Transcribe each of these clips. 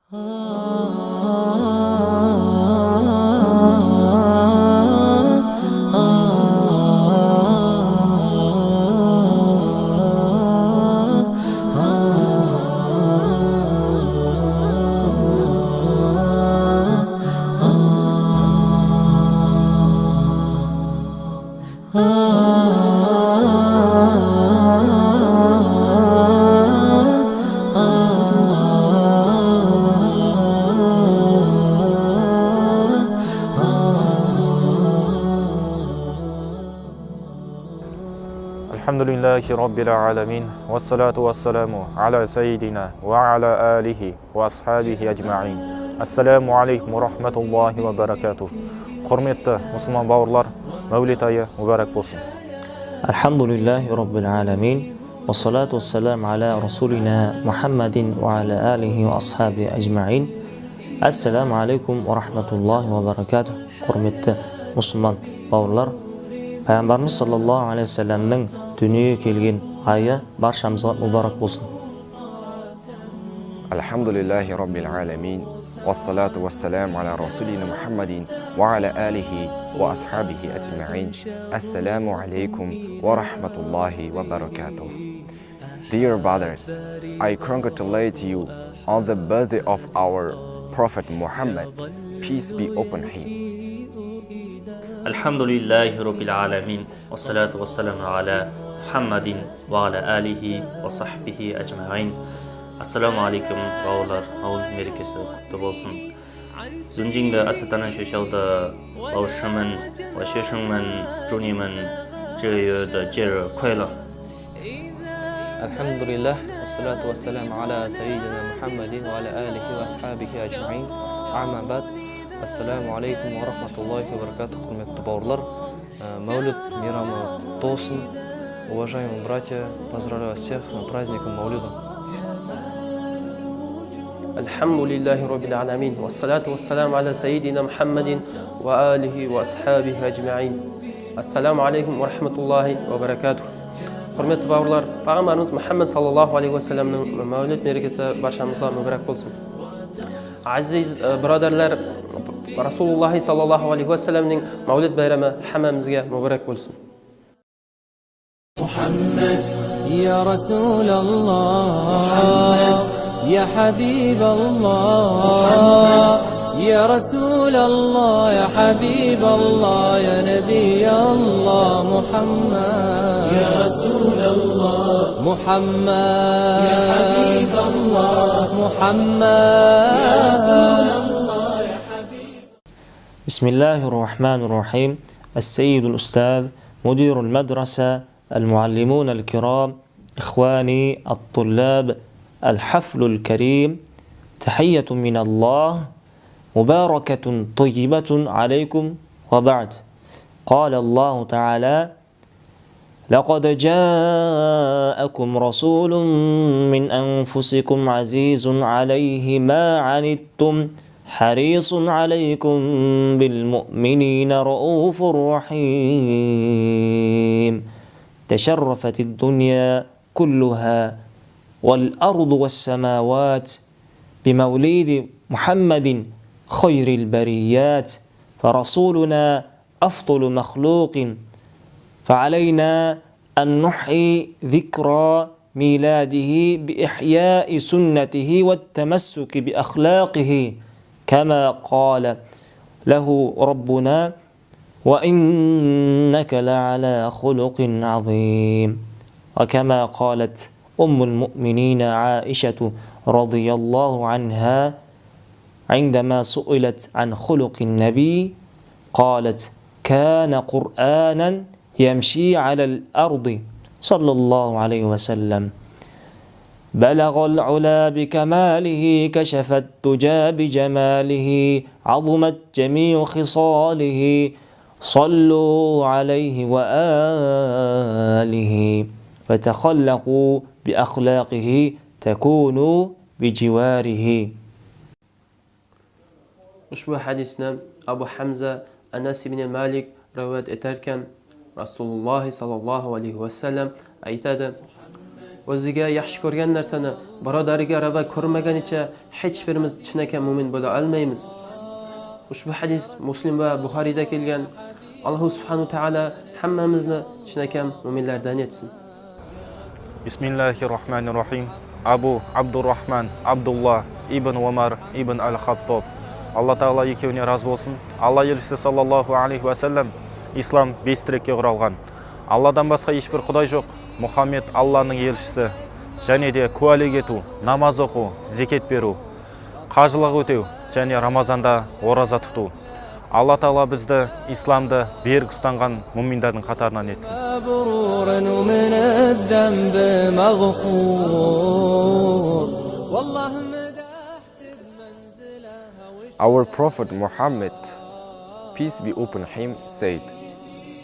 Alhamdulillahi Rabbil Alamin. Wassalatu wassalamu ala sayyidina wa ala alihi wa ashabihi ajma'in. Assalamu alaikum wa rahmatullahi wa barakatuh. Құрметті мұсылман бауырлар, Мәулид айы мүбәрәк болсын. Alhamdulillahi Rabbil Alamin. Wassalatu wassalamu ala rasulina Muhammadin wa ala alihi wa ashabihi ajma'in. Assalamu alaikum wa rahmatullahi wa barakatuh. Құрметті мұсылман бауырлар, Пайғамбарымыз саллаллаху алейхи вассаламның дүниеге келген айы баршамызға мүбәрәк болсын. Alhamdulillahi Rabbil Alamin. Wassalatu wassalamu ala rasulina Muhammadin wa ala alihi wa ashabihi ajma'in. Assalamu alaikum wa rahmatullahi wa barakatuh. Dear brothers, I congratulate you on the birthday of our Prophet Muhammad. Peace be upon him. Alhamdulillahi Rabbil Alamin. Wassalatu wassalamu ala Muhammadin wa ala alihi wa sahbihi ajma'in. Assalamu alaikum бауырлар, Мәулид мерекесі құтты болсын. Зүнжіңді асатана шешауды бауышымын, вашешіңмін, жунимін, жүйеді жері көйлі. Alhamdulillah, wassalatu wassalamu ala sayyidina Muhammadin wa ala alihi wa ashabihi ajma'in. Amma ba'd. Assalamu alaikum wa rahmatullahi wa barakatuh. Құрметті бауырлар, Мәулид мейрамы құтты болсын. Уважаемые братья, поздравляю всех на праздником Маулида. Alhamdulillahi Rabbil Alamin. Wassalatu wassalamu ala sayyidina Muhammadin wa alihi wa ashabihi ajma'in. Assalamu alaikum wa rahmatullahi wa barakatuh. Құрметті бауырлар, Пайғамбарымыз Мұхаммад саллаллаху алейхи вассаламның Мәулид мерекесі баршамызға мүбәрәк болсын. Азиз брадарлар, Расулуллахи саллаллаху алейхи вассаламның Мәулид байрамы хамамызға мүбәрәк болсын. يا رسول الله يا حبيب الله يا رسول الله يا حبيب الله يا نبي الله محمد يا رسول الله محمد يا حبيب الله محمد يا رسول الله يا حبيب. بسم الله الرحمن الرحيم. السيد الأستاذ مدير المدرسة، المعلمون الكرام، إخواني الطلاب، الحفل الكريم، تحية من الله مباركة طيبة عليكم. وبعد، قال الله تعالى: لقد جاءكم رسول من أنفسكم عزيز عليه ما عنتم حريص عليكم بالمؤمنين رؤوف رحيم. تشرفت الدنيا كلها والأرض والسماوات بمولد محمد خير البريات، فرسولنا أفضل مخلوق، فعلينا أن نحيي ذكرى ميلاده بإحياء سنته والتمسك بأخلاقه كما قال له ربنا: وإنك لعلى خلق عظيم. وكما قالت أم المؤمنين عائشة رضي الله عنها عندما سئلت عن خلق النبي قالت: كان قرآنا يمشي على الأرض صلى الله عليه وسلم، بلغ العلا بكماله، كشف الدجى بجماله، عظمت جميع خصاله، صلوا عليه وآله، فتخلقوا بأخلاقه تكونوا بجواره. Ushbu hadisni Abu Hamza Anas ibn Malik rivoyat etarkan, Rasululloh sallallohu alayhi vasallam aytadi: o'ziga yaxshi ko'rgan narsani birodariga ravo ko'rmaganicha hech birimiz chinakam mo'min bo'la olmaymiz. Ushbu hadis Muslim va Buxoriyda kelgan. Alloh subhanahu taolo hammamizni chinakam mo'minlardan etsin. Bismillahirrohmanirrohim. Abu Abdurrahman Abdullah ibn Umar ibn al-Xattob. Alloh taolo ikkovine razı bo'lsin. Alloh elchisi sallallohu alayhi va sallam islom 5 tirekке құралған. Allohdan boshqa hech bir xudo yo'q. Muhammad Allohning elchisi. Және де куәлік ету, намаз оқу, зекет беру, қажылық өтеу, және Рамазанда ораза тұту. Алла Таала бізді исламды берік ұстанған муминдардың қатарынан етсін. Our Prophet Muhammad, peace be upon him, said,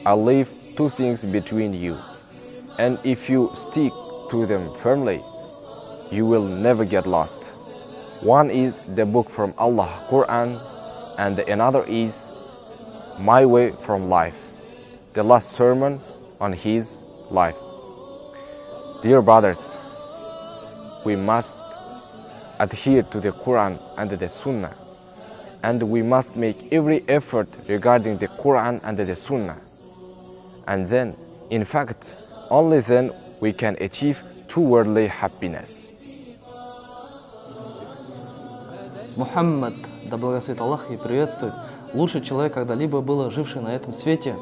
I leave two things between you, and if you stick to them firmly, you will never get lost. One is the book from Allah, Quran, and another is my way from life, the last sermon on his life. Dear brothers, we must adhere to the Quran and the Sunnah, and we must make every effort regarding the Quran and the Sunnah. And then, in fact, only then we can achieve true worldly happiness. Мухаммад, да благословит Аллах и приветствует, лучший человек, когда-либо был живший на этом свете.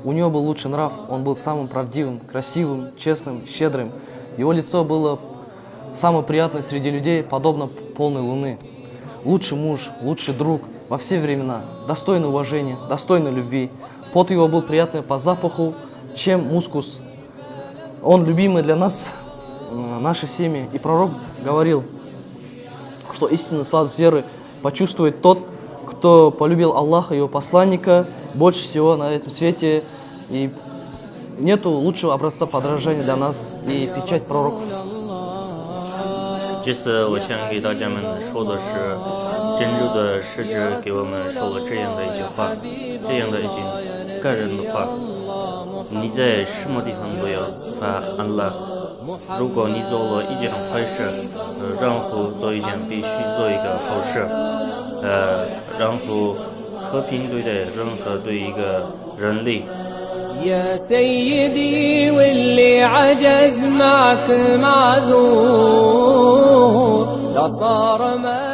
У него был лучший нрав, он был самым правдивым, красивым, честным, щедрым. Его лицо было самое приятное среди людей, подобно полной луны. Лучший муж, лучший друг во все времена, достойный уважения, достойный любви. Пот его был приятный по запаху, чем мускус. Он любимый для нас, нашей семьи. И пророк говорил, что истинную сладость веры почувствует тот, кто полюбил Аллаха и его посланника больше всего на этом свете. И нету лучшего образца подражания для нас и печать пророков. 这次我想给大家们说的是，真主的使者给我们说了这样的一句话，这样的一句感人的话：你在什么地方都要发安乐。如果你做了一件坏事，然后做一件必须做一个好事，然后和平对待任何对一个人类。 يا سيدي واللي عجز معك معذور لا صار ما